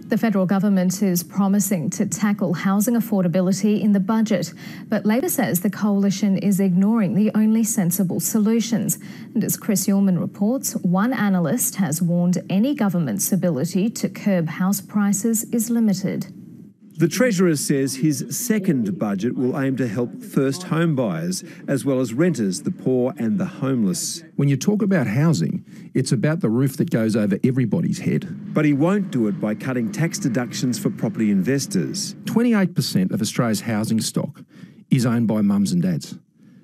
The federal government is promising to tackle housing affordability in the budget, but Labor says the coalition is ignoring the only sensible solutions. And as Chris Ullman reports, one analyst has warned any government's ability to curb house prices is limited. The Treasurer says his second budget will aim to help first home buyers, as well as renters, the poor and the homeless. When you talk about housing, it's about the roof that goes over everybody's head. But he won't do it by cutting tax deductions for property investors. 28% of Australia's housing stock is owned by mums and dads.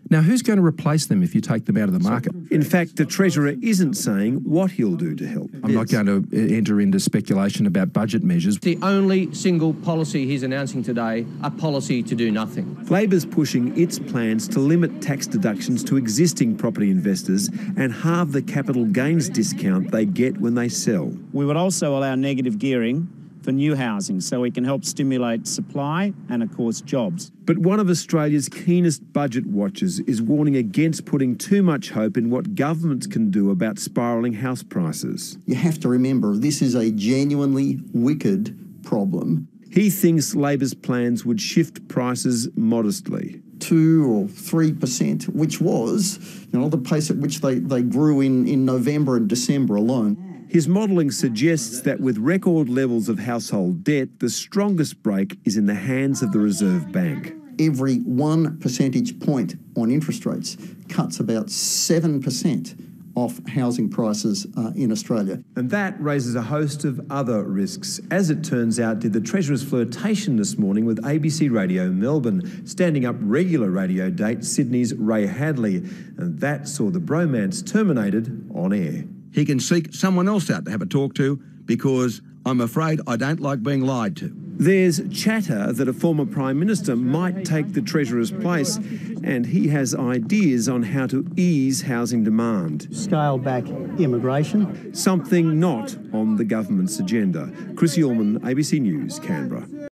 Now, who's going to replace them if you take them out of the market? In fact, the Treasurer isn't saying what he'll do to help. I'm not going to enter into speculation about budget measures. The only single policy he's announcing today, a policy to do nothing. Labor's pushing its plans to limit tax deductions to existing property investors and halve the capital gains discount they get when they sell. We would also allow negative gearing for new housing so we can help stimulate supply and, of course, jobs. But one of Australia's keenest budget watchers is warning against putting too much hope in what governments can do about spiralling house prices. You have to remember, this is a genuinely wicked problem. He thinks Labor's plans would shift prices modestly. 2 or 3%, which was, the pace at which they grew in November and December alone. His modelling suggests that with record levels of household debt, the strongest break is in the hands of the Reserve Bank. Every 1 percentage point on interest rates cuts about 7% off housing prices in Australia. And that raises a host of other risks. As it turns out, did the Treasurer's flirtation this morning with ABC Radio Melbourne, standing up regular radio date Sydney's Ray Hadley. And that saw the bromance terminated on air. He can seek someone else out to have a talk to because I'm afraid I don't like being lied to. There's chatter that a former Prime Minister might take the Treasurer's place, and he has ideas on how to ease housing demand. Scale back immigration. Something not on the government's agenda. Chris Ullman, ABC News, Canberra.